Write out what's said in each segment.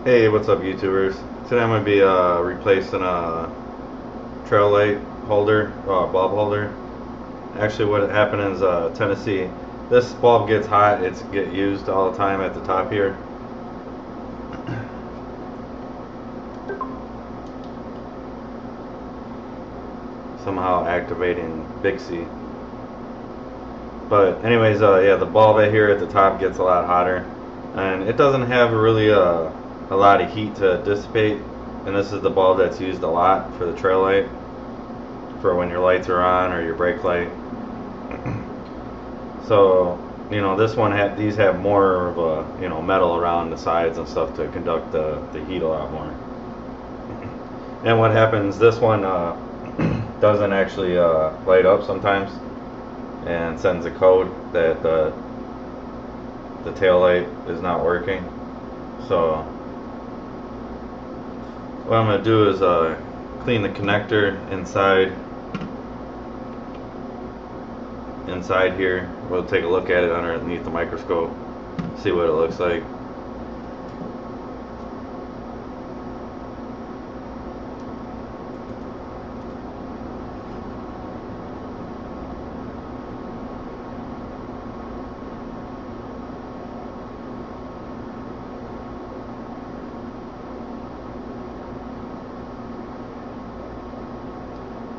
Hey, what's up, YouTubers? Today I'm going to be replacing a trail light holder, bulb holder. Actually, what happened is Tennessee. This bulb gets hot. It's get used all the time at the top here. Somehow activating Bixie. But anyways, yeah, the bulb right here at the top gets a lot hotter, and it doesn't have really a lot of heat to dissipate. And this is the bulb that's used a lot for the trail light, for when your lights are on or your brake light. So, you know, this one these have more of a, you know, metal around the sides and stuff to conduct the heat a lot more. And what happens, this one doesn't actually light up sometimes, and sends a code that the tail light is not working. So what I'm going to do is clean the connector inside here. We'll take a look at it underneath the microscope, see what it looks like.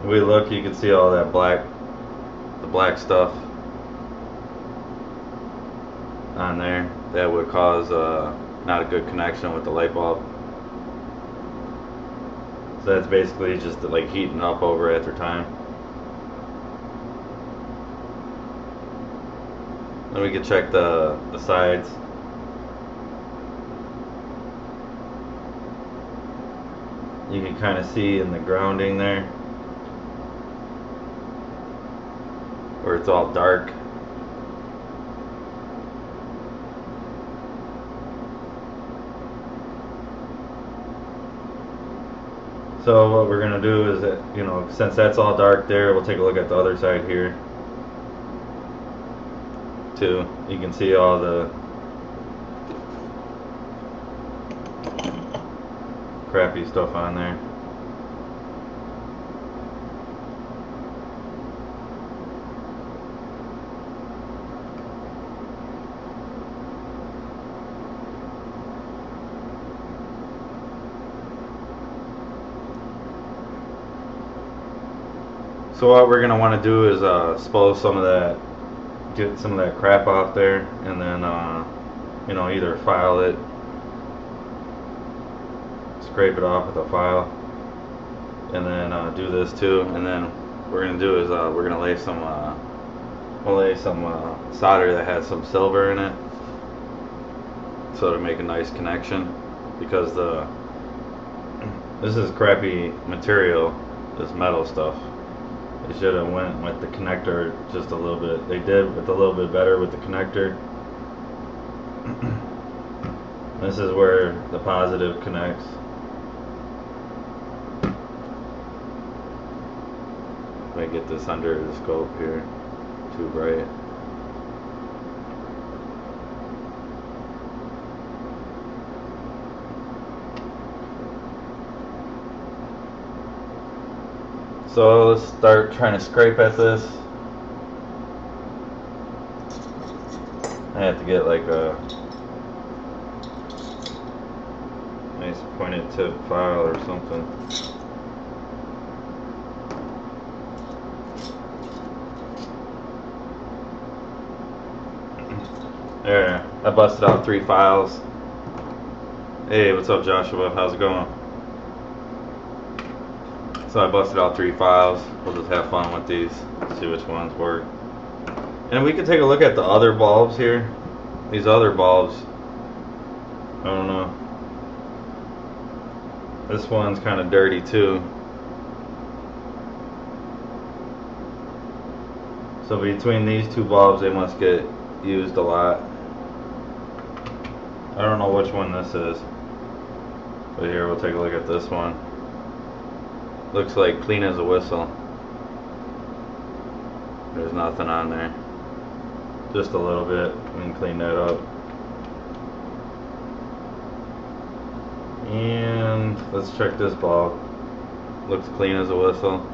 If we look, you can see all that the black stuff on there that would cause not a good connection with the light bulb. So that's basically just like heating up over after time. Then we can check the sides. You can kind of see in the grounding there where it's all dark. So what we're going to do is that, you know, since that's all dark there, we'll take a look at the other side here too. You can see all the crappy stuff on there. So what we're going to want to do is expose some of that, get some of that crap off there, and then you know, either file it, scrape it off with a file, and then do this too. And then what we're going to do is we're going to lay some solder that has some silver in it, so to make a nice connection, because this is crappy material, this metal stuff. They should have went with the connector just a little bit. They did with a little bit better with the connector. This is where the positive connects. If I get this under the scope here, too bright. So let's start trying to scrape at this. I have to get like a nice pointed tip file or something. There, I busted out 3 files. Hey, what's up, Joshua? How's it going? So I busted out 3 files. We'll just have fun with these, see which ones work. And we can take a look at the other bulbs here. These other bulbs, I don't know. This one's kind of dirty too. So between these 2 bulbs, they must get used a lot. I don't know which one this is, but here we'll take a look at this one. Looks like clean as a whistle. There's nothing on there. Just a little bit. We can clean that up. And let's check this bulb. Looks clean as a whistle.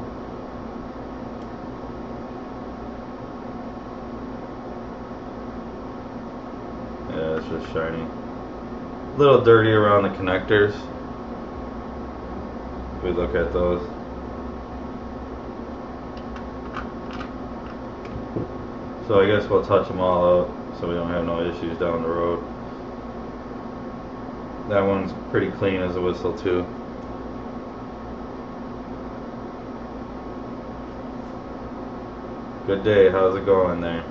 Yeah, it's just shiny. A little dirty around the connectors. If we look at those. So I guess we'll touch them all up so we don't have no issues down the road. That one's pretty clean as a whistle too. Good day, how's it going there?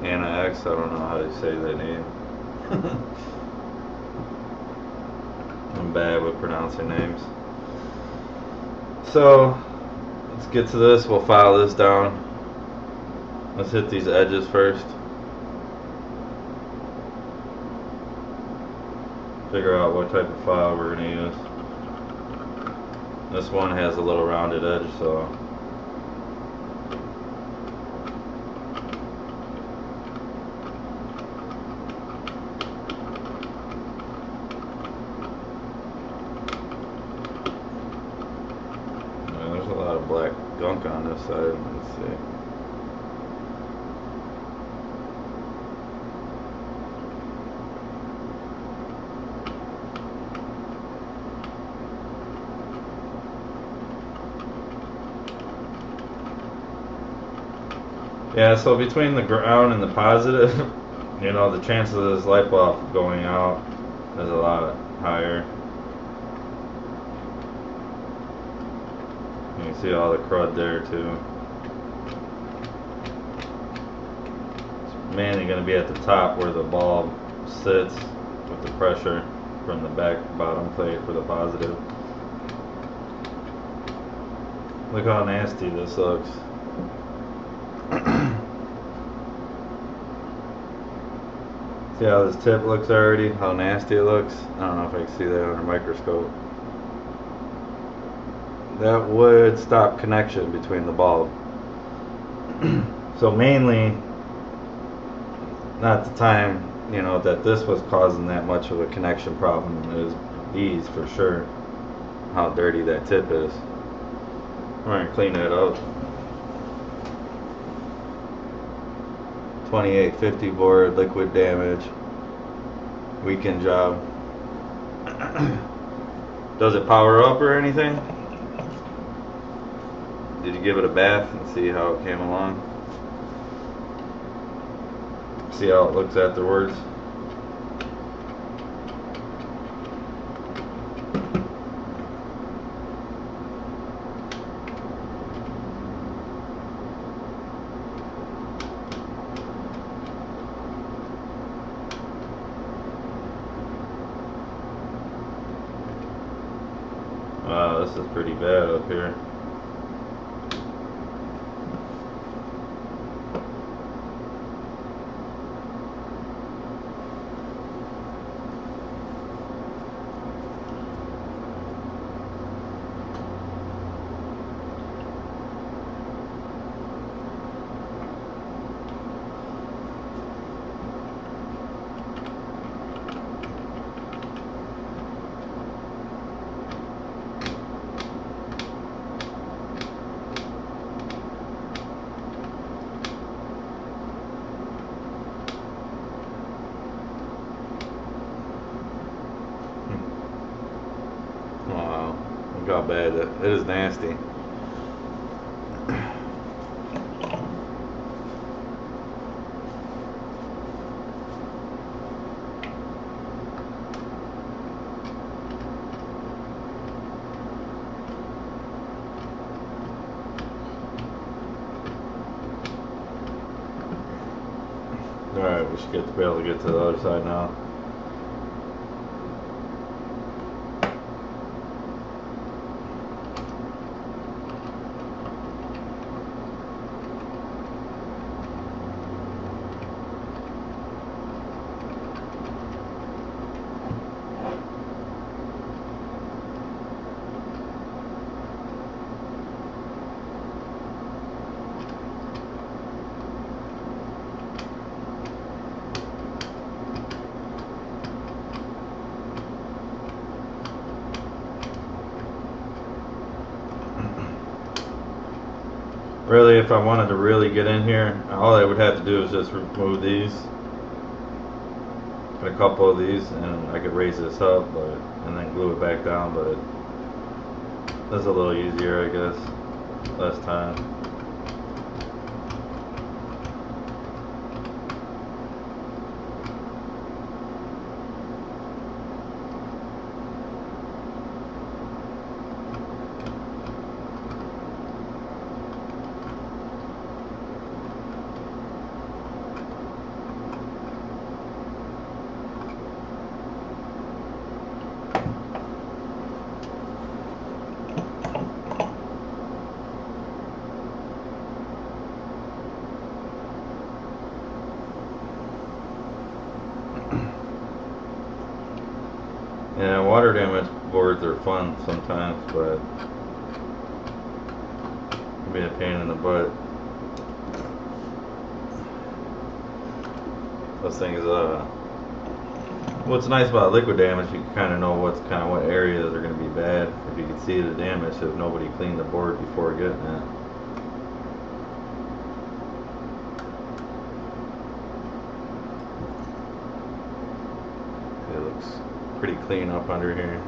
Anna X, I don't know how to say that name. I'm bad with pronouncing names. So, let's get to this. We'll file this down. Let's hit these edges first. Figure out what type of file we're going to use. This one has a little rounded edge, so there's a lot of black gunk on this side. Let's see. Yeah, so between the ground and the positive, you know, the chance of this light bulb going out is a lot higher. You can see all the crud there too. It's mainly going to be at the top where the bulb sits with the pressure from the back bottom plate for the positive. Look how nasty this looks. See how this tip looks already? How nasty it looks? I don't know if I can see that under a microscope. That would stop connection between the bulb. So mainly, not the time, you know, that this was causing that much of a connection problem. It was these for sure. How dirty that tip is. We're gonna clean that up. 2850 board, liquid damage, weekend job. Does it power up or anything? Did you give it a bath and see how it came along? See how it looks afterwards? Wow, this is pretty bad up here. Wow, look how bad it is. Nasty. Alright, we should be able to get to the other side now. Really, if I wanted to really get in here, all I would have to do is just remove these, a couple of these, and I could raise this up, and then glue it back down. But that's a little easier, I guess. Less time. Yeah, water damage boards are fun sometimes, but it can be a pain in the butt. Those things, what's nice about liquid damage, you can kind of know what areas are going to be bad if you can see the damage if nobody cleaned the board before getting it. It looks pretty clean up under here.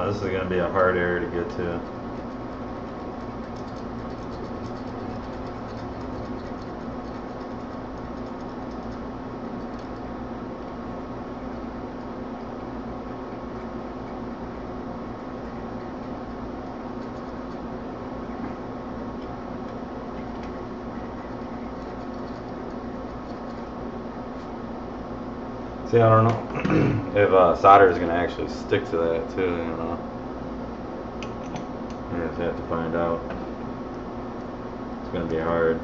This is going to be a hard area to get to. See, I don't know if solder is going to actually stick to that too, you know. I just have to find out. It's going to be hard.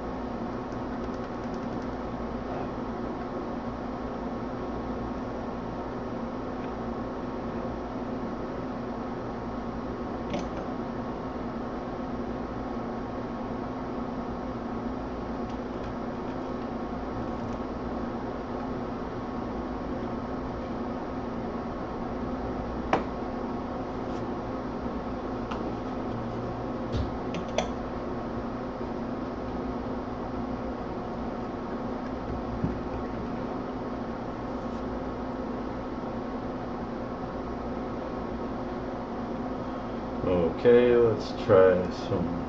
Okay, let's try some.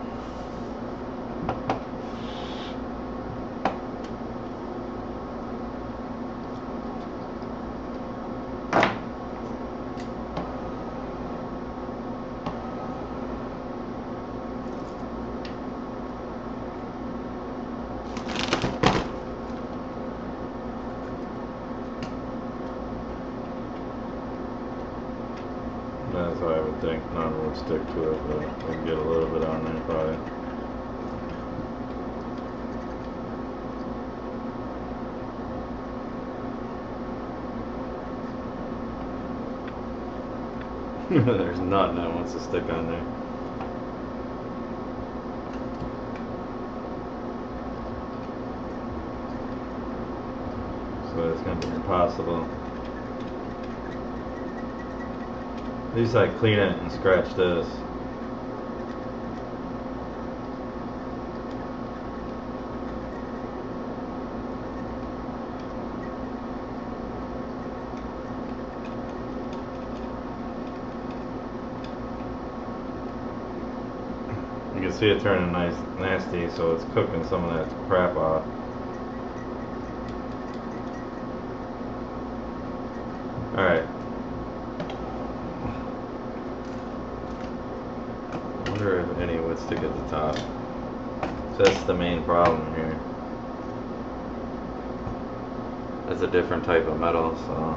That's what I would think. None would stick to it, but we can get a little bit on there probably. There's nothing that wants to stick on there. So it's going to be impossible. At least I clean it and scratch this. You can see it turning nice, nasty, so it's cooking some of that crap off. Alright. I wonder if any would stick at the top. So that's the main problem here. That's a different type of metal, so.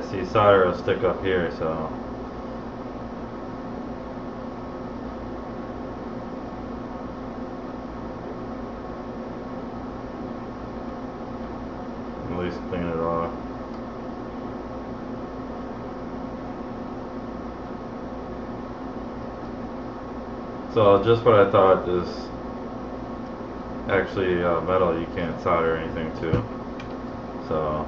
see, solder will stick up here, so at least clean it off. So just what I thought is actually metal you can't solder anything to. So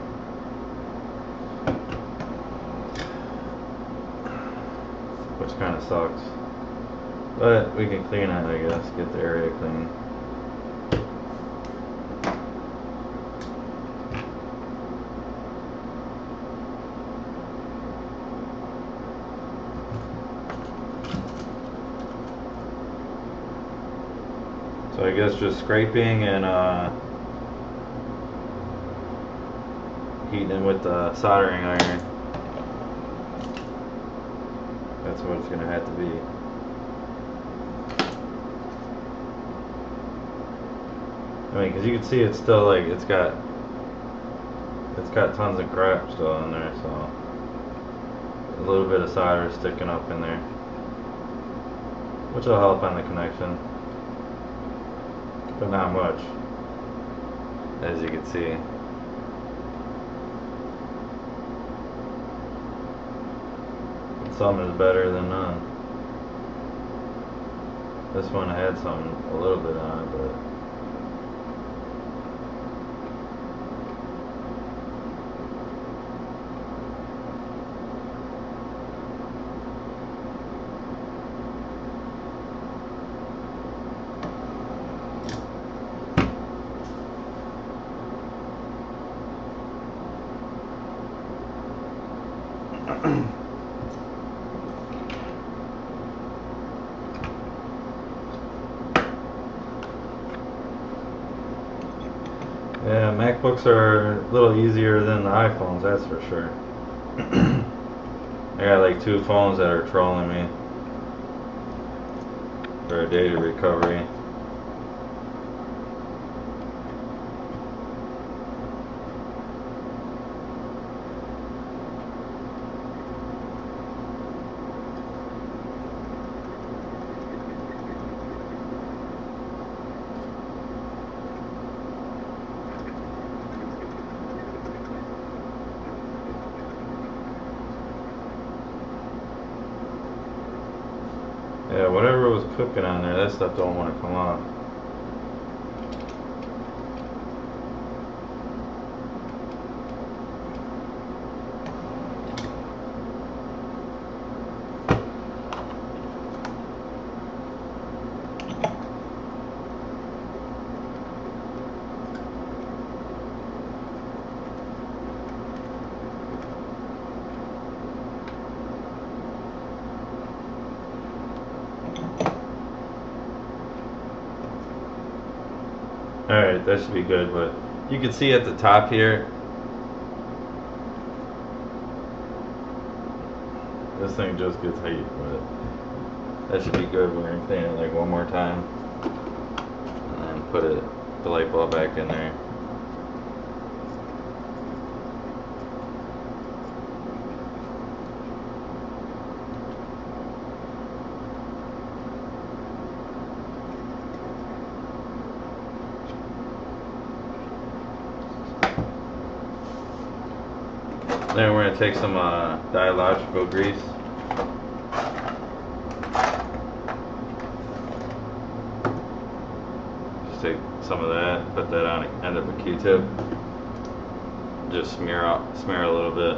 which kind of sucks. But we can clean it, I guess, get the area clean. So I guess just scraping and heating it with the soldering iron. That's what it's going to have to be. I mean, because you can see it's still like it's got tons of crap still in there, so a little bit of solder sticking up in there, which will help on the connection, but not much, as you can see. Some is better than none. This one had some a little bit on it, but yeah, MacBooks are a little easier than the iPhones, that's for sure. I got like 2 phones that are trolling me for data recovery. Yeah, whatever was cooking on there, that stuff don't want to come off. Alright, that should be good, but you can see at the top here, this thing just gets heat, but that should be good. We're going to clean it like one more time and then put the light bulb back in there. Then we're going to take some dialogical grease. Just take some of that, put that on the end of a Q-tip. Just smear a little bit.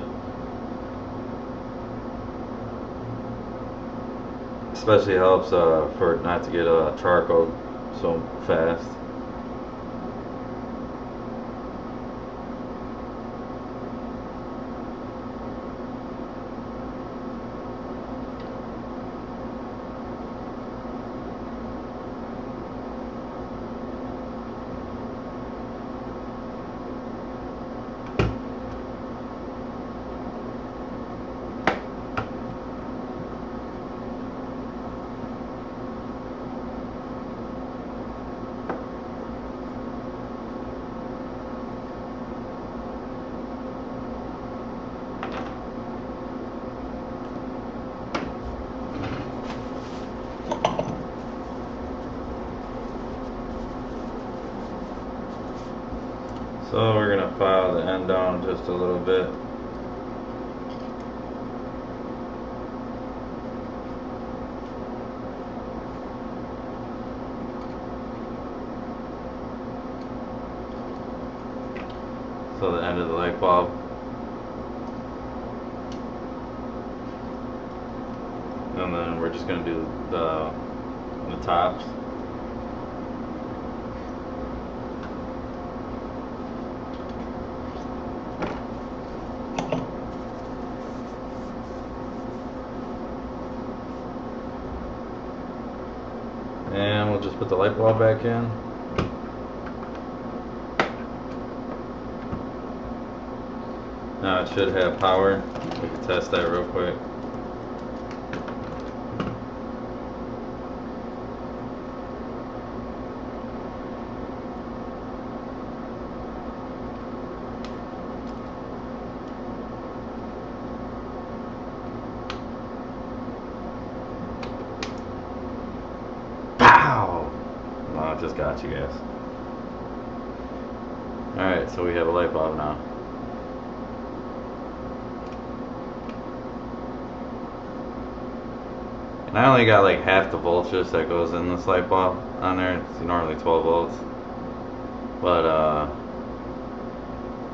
Especially helps for it not to get charcoal so fast. file the end down just a little bit. So the end of the light bulb. And then we're just going to do the tops. And we'll just put the light bulb back in. Now it should have power. We can test that real quick. Pow! Well, I just got you guys. Alright, so we have a light bulb now. And I only got like half the voltage that goes in this light bulb on there. It's normally 12 volts. But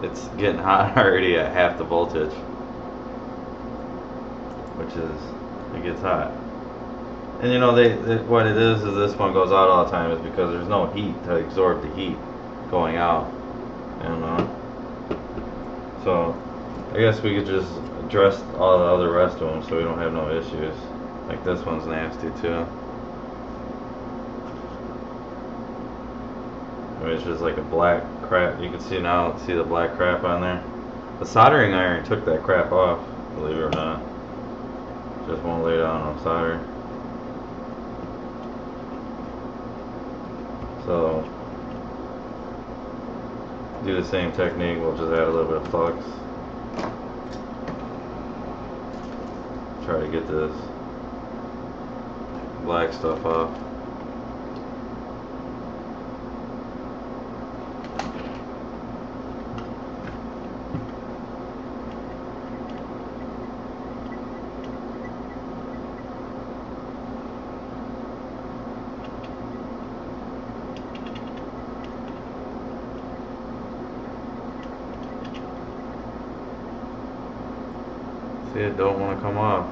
it's getting hot already at half the voltage. Which is, it gets hot. And you know, what it is this one goes out all the time is because there's no heat to absorb the heat going out. And so I guess we could just address all the other rest of them so we don't have no issues. Like this one's nasty too. I mean, it's just like a black crap. You can see now, see the black crap on there. The soldering iron took that crap off, believe it or not. Just won't lay down on solder. So do the same technique, we'll just add a little bit of flux. Try to get this black stuff off. See, it don't want to come off.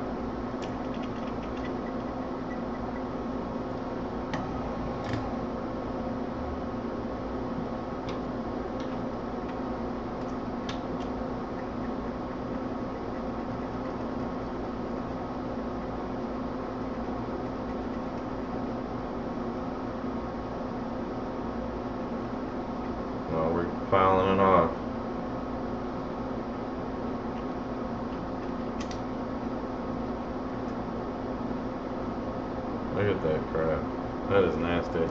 Well, we're filing it off. Look at that crap. That is nasty.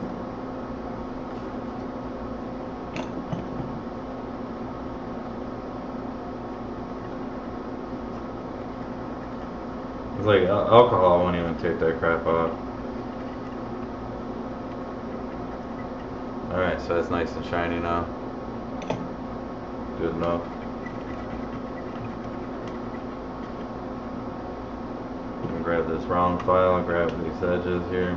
It's like alcohol won't even take that crap off. Alright, so it's nice and shiny now. Good enough. Grab this round file, grab these edges here.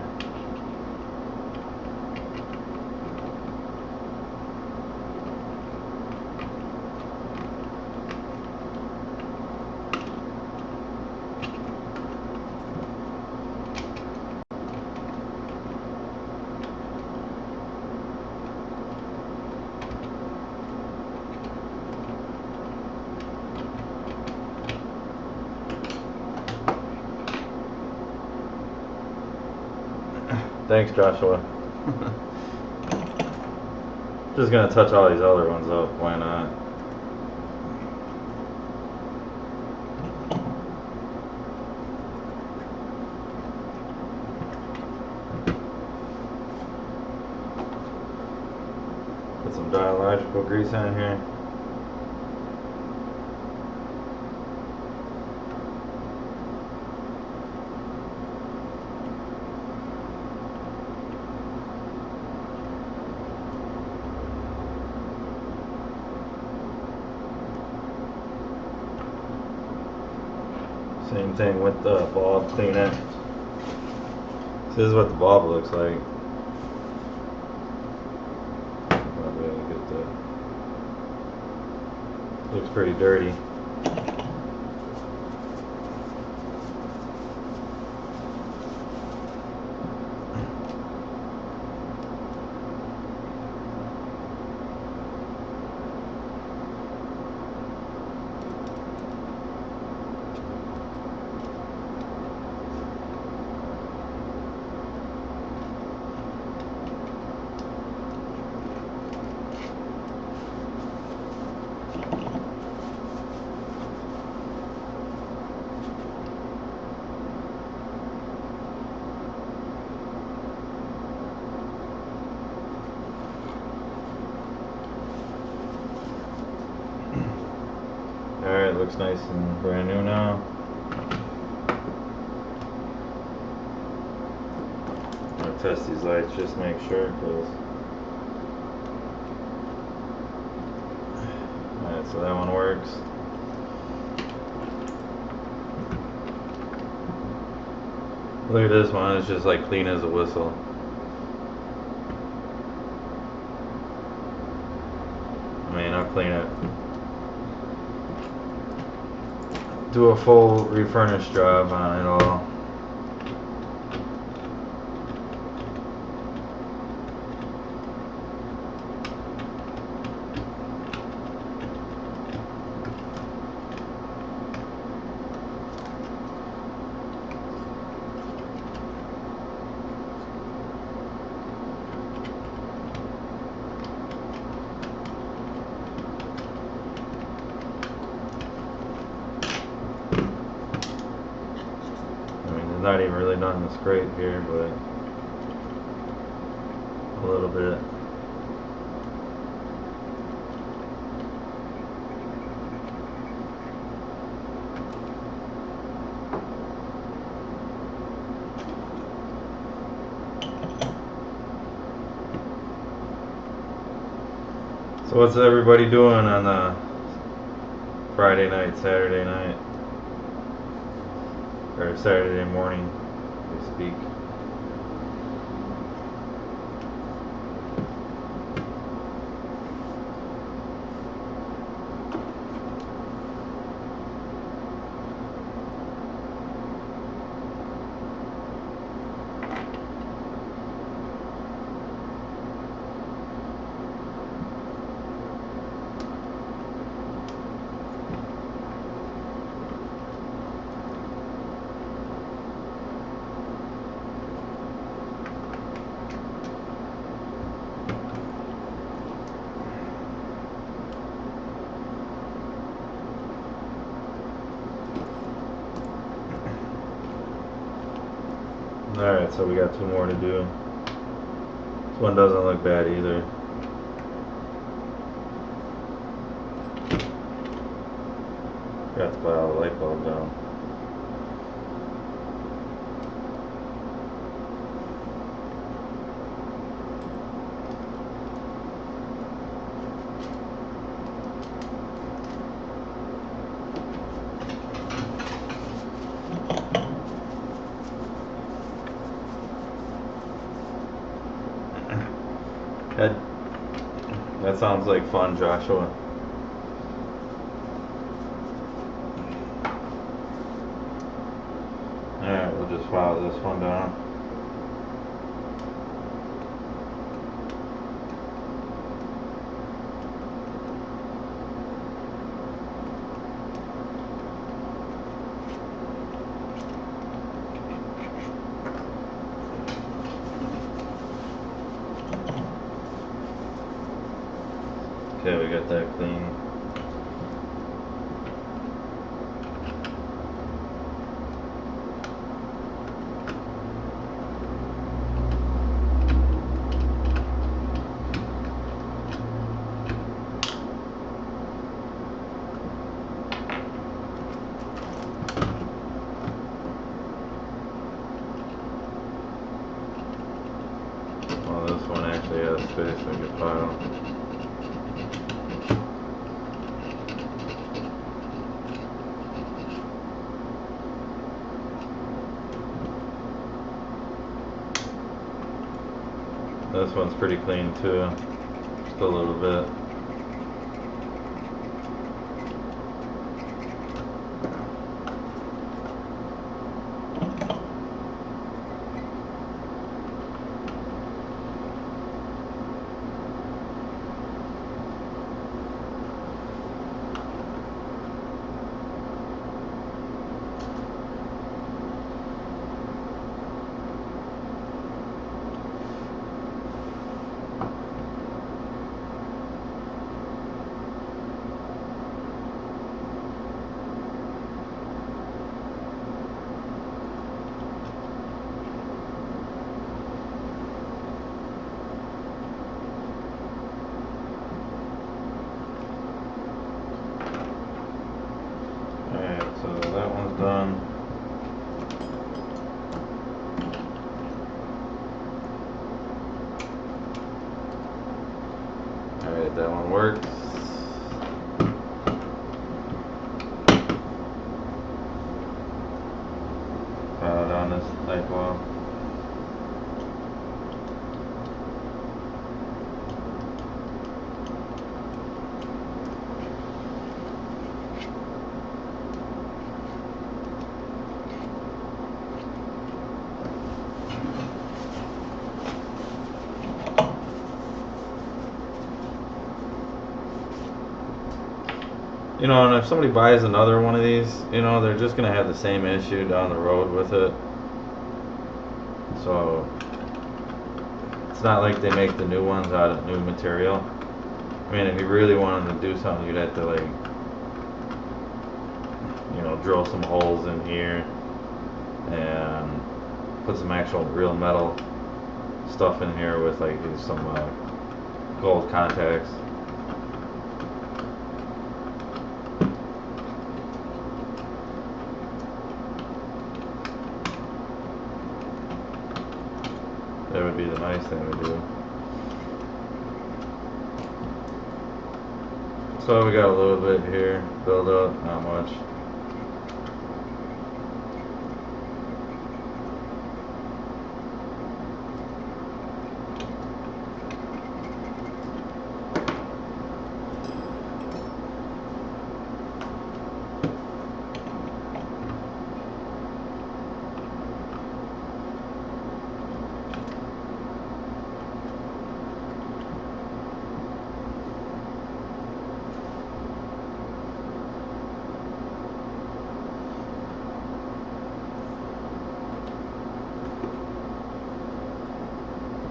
Thanks, Joshua. Just gonna touch all these other ones up, why not? Put some dialogical grease on here. Same thing with the bulb, clean it. This is what the bulb looks like. I'll be able to get that. Looks pretty dirty. Alright, looks nice and brand new now. I'll test these lights just to make sure, because alright, so that one works. Look at this one, it's just like clean as a whistle. I mean, I'll clean it. Do a full refurnish job on it all. Not even really done the scrape here, but a little bit. So what's everybody doing on the Friday night, Saturday night? Or Saturday morning, we speak. Alright, so we got two more to do. This one doesn't look bad either. Got to put all the light bulb down. That sounds like fun, Joshua. Alright, we'll just file this one down. Okay, we got that clean. Well, this one actually has space we can file. This one's pretty clean too, just a little bit. So that one's done. Alright, that one works. File down this light bulb. You know, and if somebody buys another one of these, you know, they're just gonna have the same issue down the road with it. So it's not like they make the new ones out of new material. I mean, if you really wanted to do something, you'd have to, like, you know, drill some holes in here and put some actual real metal stuff in here with, like, some gold contacts. That would be the nice thing to do. So we got a little bit here, build up, not much.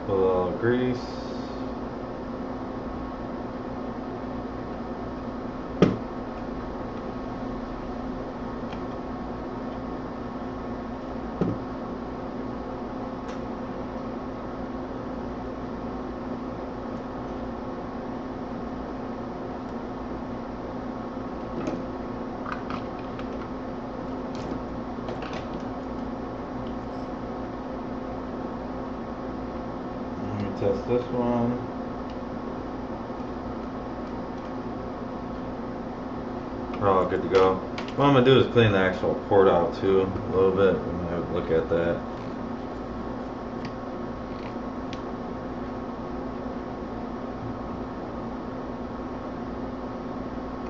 A little grease. Test this one. We're all good to go. What I'm going to do is clean the actual port out too a little bit. We're going to have a look at that.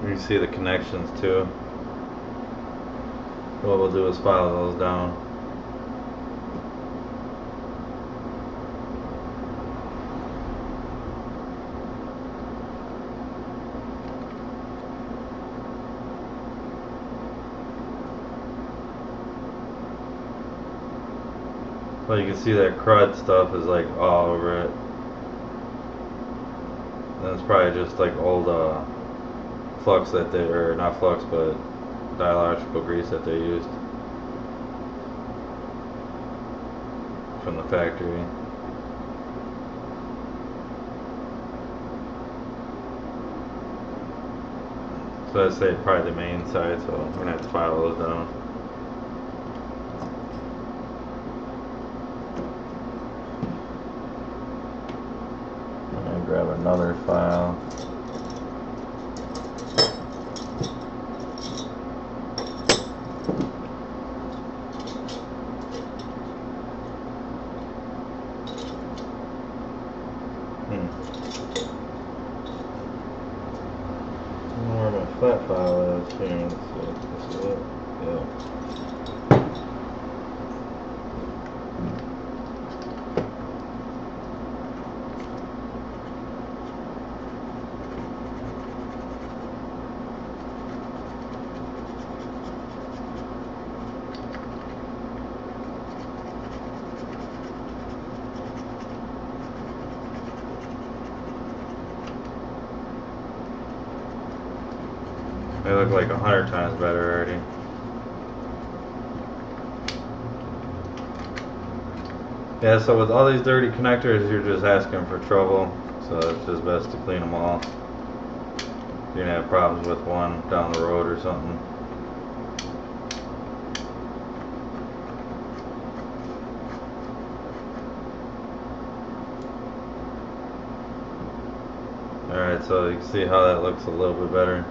You can see the connections too. What we'll do is file those down. Well, you can see that crud stuff is like all over it. And it's probably just like old flux that they, or not flux, but dielectrical grease that they used from the factory. So that's probably the main side, so we're gonna have to file those down. Grab another file. Where my flat file is here. Let's see. This is it. Yeah. They look like 100 times better already. Yeah, so with all these dirty connectors, you're just asking for trouble. So it's just best to clean them all. You're gonna have problems with one down the road or something. Alright, so you can see how that looks a little bit better.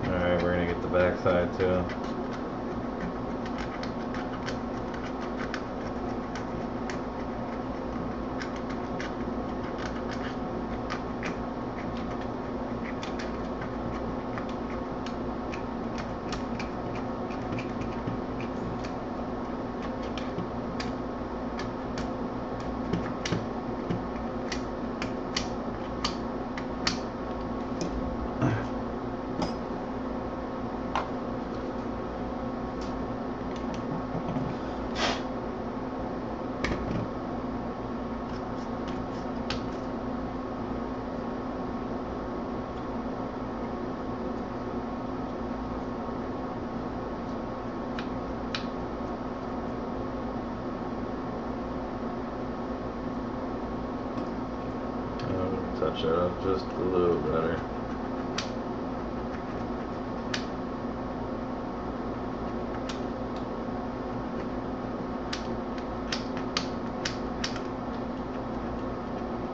Alright, we're gonna get the back side too. Touch that up just a little better.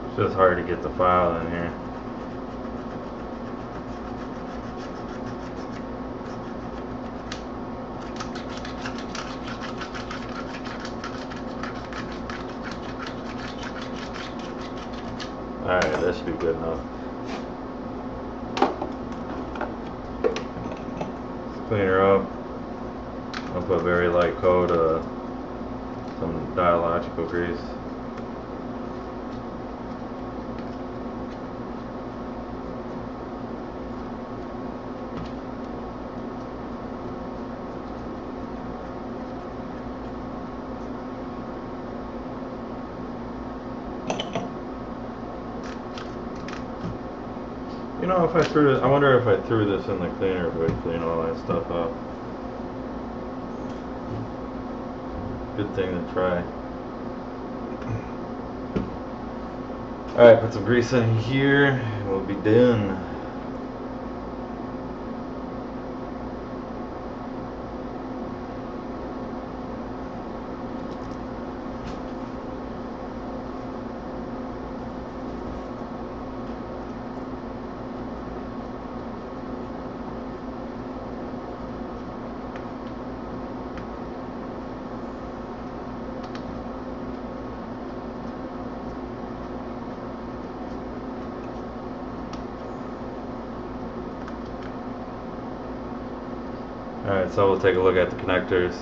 It's just hard to get the file in here. Alright, that should be good enough. Let's clean her up. I'll put very light coat, some dialogical grease. You know, if I threw this, I wonder if I threw this in the cleaner, it would clean all that stuff up. Good thing to try. Alright, put some grease in here, and we'll be done. Alright, so we'll take a look at the connectors.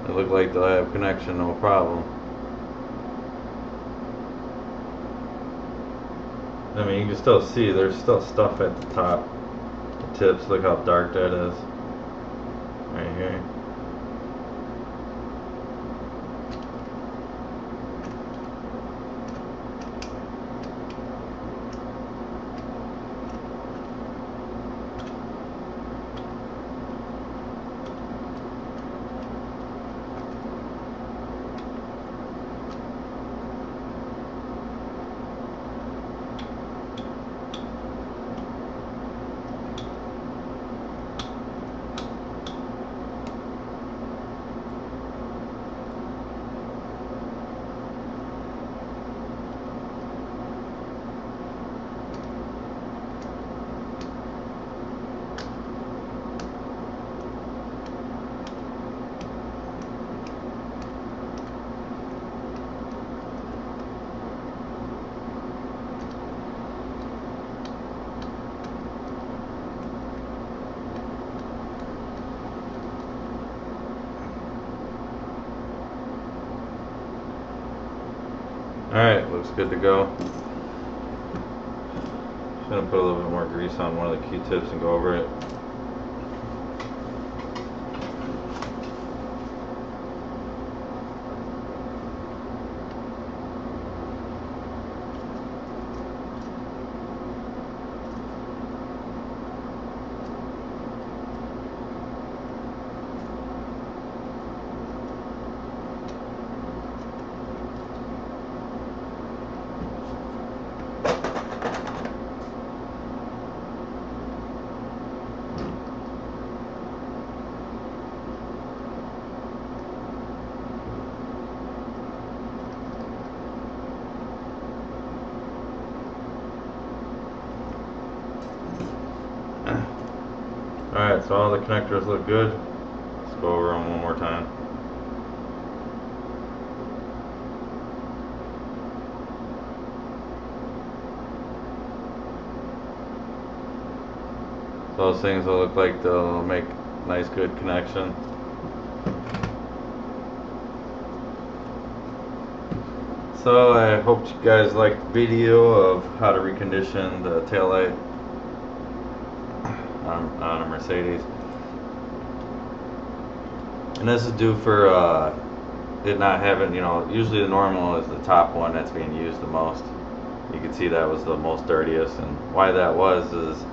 They look like they'll have connection, no problem. I mean, you can still see there's still stuff at the top. tips. Look how dark that is right here. Alright, looks good to go. Just gonna put a little bit more grease on one of the Q-tips and go over it. Alright, so all the connectors look good. Let's go over them one more time. Those things will look like they'll make nice good connection. So I hope you guys liked the video of how to recondition the taillight on a Mercedes. And this is due for it not having, usually the normal is the top one that's being used the most. You can see that was the most dirtiest, and why that was is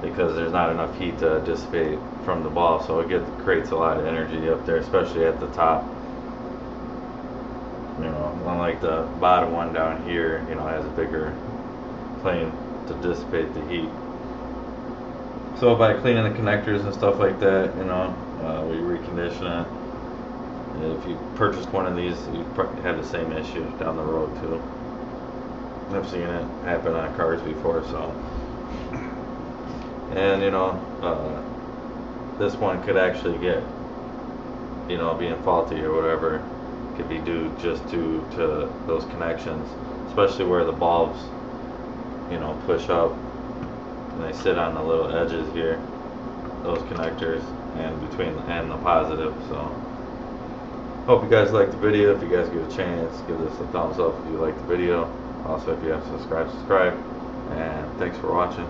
because there's not enough heat to dissipate from the bulb, so it creates a lot of energy up there, especially at the top. Unlike the bottom one down here, has a bigger plane to dissipate the heat. So by cleaning the connectors and stuff like that, we recondition it. If you purchased one of these, you probably have the same issue down the road too. I've seen it happen on cars before, so. And this one could actually get, being faulty or whatever, could be due just to those connections, especially where the bulbs, push up and they sit on the little edges here, those connectors, and between and the positive. So hope you guys liked the video. If you guys get a chance, give this a thumbs up if you like the video. Also, if you haven't subscribed, subscribe. And thanks for watching.